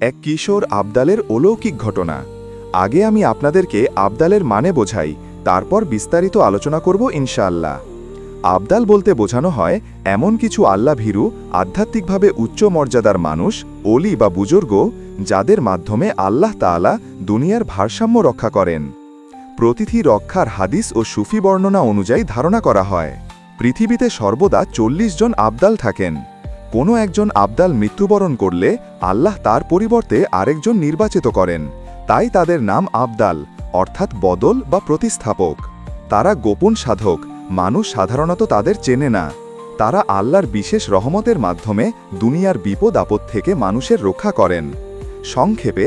এক কিশোর আবদালের অলৌকিক ঘটনা। আগে আমি আপনাদেরকে আবদালের মানে বোঝাই, তারপর বিস্তারিত আলোচনা করব ইনশাআল্লাহ। আবদাল বলতে বোঝানো হয় এমন কিছু আল্লাহ ভীরু, আধ্যাত্মিকভাবে উচ্চ মর্যাদার মানুষ, অলি বা বুজুর্গ, যাদের মাধ্যমে আল্লাহ তাআলা দুনিয়ার ভারসাম্য রক্ষা করেন। প্রতিথি রক্ষার হাদিস ও সুফি বর্ণনা অনুযায়ী ধারণা করা হয় পৃথিবীতে সর্বদা ৪০ জন আবদাল থাকেন। কোনো একজন আবদাল মৃত্যুবরণ করলে আল্লাহ তার পরিবর্তে আরেকজন নির্বাচিত করেন, তাই তাদের নাম আবদাল, অর্থাৎ বদল বা প্রতিস্থাপক। তারা গোপন সাধক, মানুষ সাধারণত তাদের চেনে না। তারা আল্লাহর বিশেষ রহমতের মাধ্যমে দুনিয়ার বিপদ আপদ থেকে মানুষের রক্ষা করেন। সংক্ষেপে,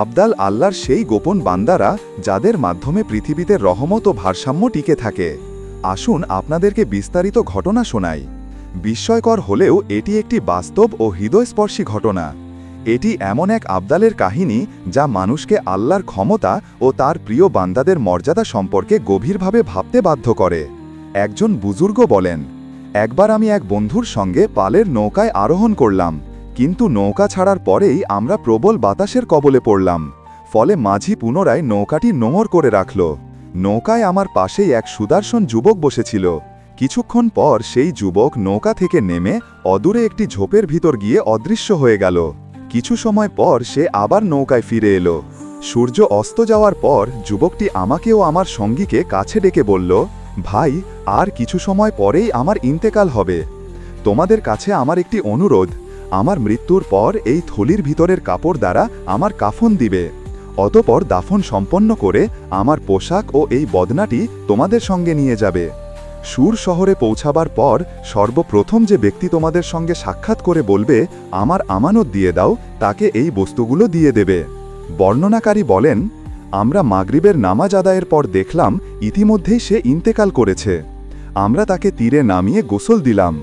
আবদাল আল্লাহর সেই গোপন বান্দারা যাদের মাধ্যমে পৃথিবীতে রহমত ও ভারসাম্য টিকে থাকে। আসুন আপনাদেরকে বিস্তারিত ঘটনা শোনাই। বিস্ময়কর হলেও এটি একটি বাস্তব ও হৃদয়স্পর্শী ঘটনা। এটি এমন এক আবদালের কাহিনী যা মানুষকে আল্লাহর ক্ষমতা ও তার প্রিয় বান্দাদের মর্যাদা সম্পর্কে গভীরভাবে ভাবতে বাধ্য করে। একজন বুজুর্গ বলেন, একবার আমি এক বন্ধুর সঙ্গে পালের নৌকায় আরোহণ করলাম, কিন্তু নৌকা ছাড়ার পরেই আমরা প্রবল বাতাসের কবলে পড়লাম। ফলে মাঝি পুনরায় নৌকাটি নোঙর করে রাখল। নৌকায় আমার পাশেই এক সুদর্শন যুবক বসেছিল। কিছুক্ষণ পর সেই যুবক নৌকা থেকে নেমে অদূরে একটি ঝোপের ভিতর গিয়ে অদৃশ্য হয়ে গেল। কিছু সময় পর সে আবার নৌকায় ফিরে এলো। সূর্য অস্ত যাওয়ার পর যুবকটি আমাকে ও আমার সঙ্গীকে কাছে ডেকে বলল, ভাই, আর কিছু সময় পরেই আমার ইন্তেকাল হবে। তোমাদের কাছে আমার একটি অনুরোধ, আমার মৃত্যুর পর এই থলির ভিতরের কাপড় দ্বারা আমার কাফন দিবে। অতঃপর দাফন সম্পন্ন করে আমার পোশাক ও এই বদনাটি তোমাদের সঙ্গে নিয়ে যাবে। সুর শহরে পৌঁছাবার পর সর্বপ্রথম যে ব্যক্তি তোমাদের সঙ্গে সাক্ষাৎ করে বলবে আমার আমানত দিয়ে দাও, তাকে এই বস্তুগুলো দিয়ে দেবে। বর্ণনাকারী বলেন, আমরা মাগরিবের নামাজ আদায়ের পর দেখলাম ইতিমধ্যেই সে ইন্তেকাল করেছে। আমরা তাকে তীরে নামিয়ে গোসল দিলাম।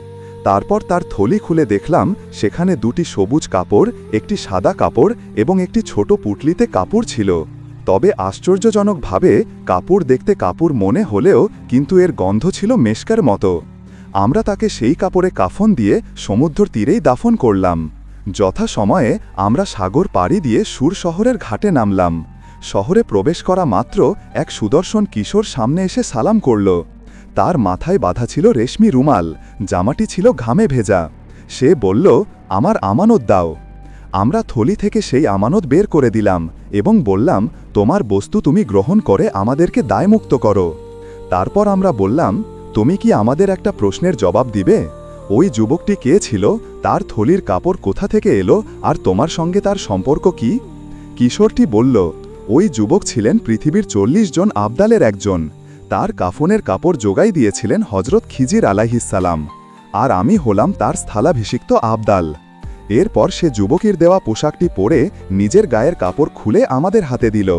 তারপর তার থলি খুলে দেখলাম সেখানে দুটি সবুজ কাপড়, একটি সাদা কাপড় এবং একটি ছোট পুটলিতে কাপড় ছিল। তবে আশ্চর্যজনকভাবে কাপড় দেখতে কাপড় মনে হলেও কিন্তু এর গন্ধ ছিল মেশকার মতো। আমরা তাকে সেই কাপড়ে কাফন দিয়ে সমুদ্র তীরেই দাফন করলাম। যথাসময়ে আমরা সাগর পাড়ি দিয়ে সুর শহরের ঘাটে নামলাম। শহরে প্রবেশ করা মাত্র এক সুদর্শন কিশোর সামনে এসে সালাম করল। তার মাথায় বাঁধা ছিল রেশমি রুমাল, জামাটি ছিল ঘামে ভেজা। সে বলল, আমার আমানত দাও। আমরা থলি থেকে সেই আমানত বের করে দিলাম এবং বললাম, তোমার বস্তু তুমি গ্রহণ করে আমাদেরকে দায়মুক্ত করো। তারপর আমরা বললাম, তুমি কি আমাদের একটা প্রশ্নের জবাব দিবে? ওই যুবকটি কে ছিল, তার থলির কাপড় কোথা থেকে এলো, আর তোমার সঙ্গে তার সম্পর্ক কি? কিশোরটি বলল, ওই যুবক ছিলেন পৃথিবীর ৪০ জন আবদালের একজন। তার কাফনের কাপড় জোগাই দিয়েছিলেন হজরত খিজির আলাইহিসসালাম, আর আমি হলাম তার স্থলাভিষিক্ত আবদাল। এরপর সে যুবকের দেওয়া পোশাকটি পরে নিজের গায়ের কাপড় খুলে আমাদের হাতে দিল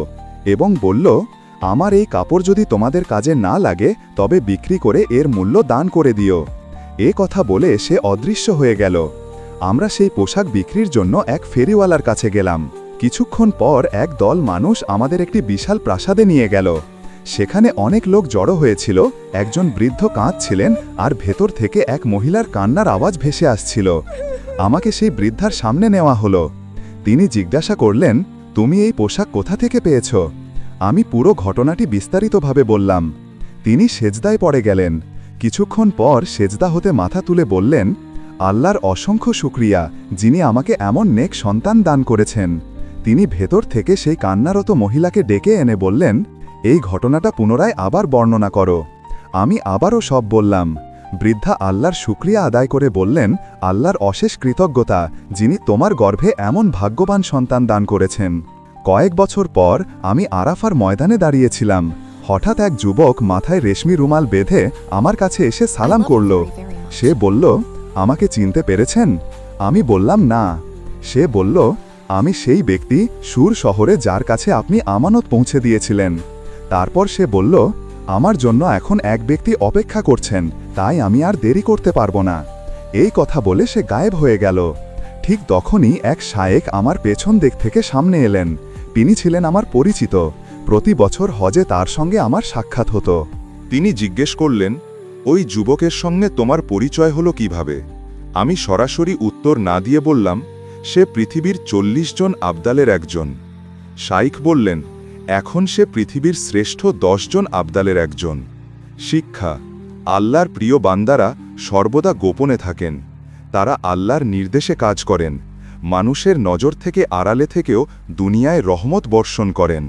এবং বলল, আমার এই কাপড় যদি তোমাদের কাজে না লাগে তবে বিক্রি করে এর মূল্য দান করে দিও। এ কথা বলে সে অদৃশ্য হয়ে গেল। আমরা সেই পোশাক বিক্রির জন্য এক ফেরিওয়ালার কাছে গেলাম। কিছুক্ষণ পর এক দল মানুষ আমাদের একটি বিশাল প্রাসাদে নিয়ে গেল। সেখানে অনেক লোক জড়ো হয়েছিল। একজন বৃদ্ধ কাঁদছিলেন আর ভেতর থেকে এক মহিলার কান্নার আওয়াজ ভেসে আসছিল। আমাকে সেই বৃদ্ধার সামনে নেওয়া হলো। তিনি জিজ্ঞাসা করলেন, তুমি এই পোশাক কোথা থেকে পেয়েছ? আমি পুরো ঘটনাটি বিস্তারিতভাবে বললাম। তিনি সেজদায় পড়ে গেলেন। কিছুক্ষণ পর সেজদা হতে মাথা তুলে বললেন, আল্লাহর অসংখ্য শুকরিয়া, যিনি আমাকে এমন নেক সন্তান দান করেছেন। তিনি ভেতর থেকে সেই কান্নারত মহিলাকে ডেকে এনে বললেন, এই ঘটনাটা পুনরায় আবার বর্ণনা করো। আমি আবারও সব বললাম। বৃদ্ধা আল্লাহর শুকরিয়া আদায় করে বললেন, আল্লাহর অশেষ কৃতজ্ঞতা, যিনি তোমার গর্ভে এমন ভাগ্যবান সন্তান দান করেছেন। কয়েক বছর পর আমি আরাফার ময়দানে দাঁড়িয়েছিলাম। হঠাৎ এক যুবক মাথায় রেশমি রুমাল বেঁধে আমার কাছে এসে সালাম করল। সে বলল, আমাকে চিনতে পেরেছেন? আমি বললাম, না। সে বলল, আমি সেই ব্যক্তি সুর শহরে যার কাছে আপনি আমানত পৌঁছে দিয়েছিলেন। তারপর সে বলল, আমার জন্য এখন এক ব্যক্তি অপেক্ষা করছেন, তাই আমি আর দেরি করতে পারবো না। এই কথা বলে সে গায়েব হয়ে গেল। ঠিক তখনই এক শায়েখ আমার পেছন দিক থেকে সামনে এলেন। তিনি ছিলেন আমার পরিচিত। প্রতি বছর হজে তার সঙ্গে আমার সাক্ষাৎ হতো। তিনি জিজ্ঞেস করলেন, ওই যুবকের সঙ্গে তোমার পরিচয় হলো কিভাবে? আমি সরাসরি উত্তর না দিয়ে বললাম, সে পৃথিবীর 40 জন আবদালের একজন। শাইখ বললেন, এখন সে পৃথিবীর শ্রেষ্ঠ 10 জন আবদালের একজন। শিক্ষা: আল্লাহর প্রিয় বান্দারা সর্বদা গোপনে থাকেন। তারা আল্লাহর নির্দেশে কাজ করেন, মানুষের নজর থেকে আড়ালে থেকেও দুনিয়ায় রহমত বর্ষণ করেন।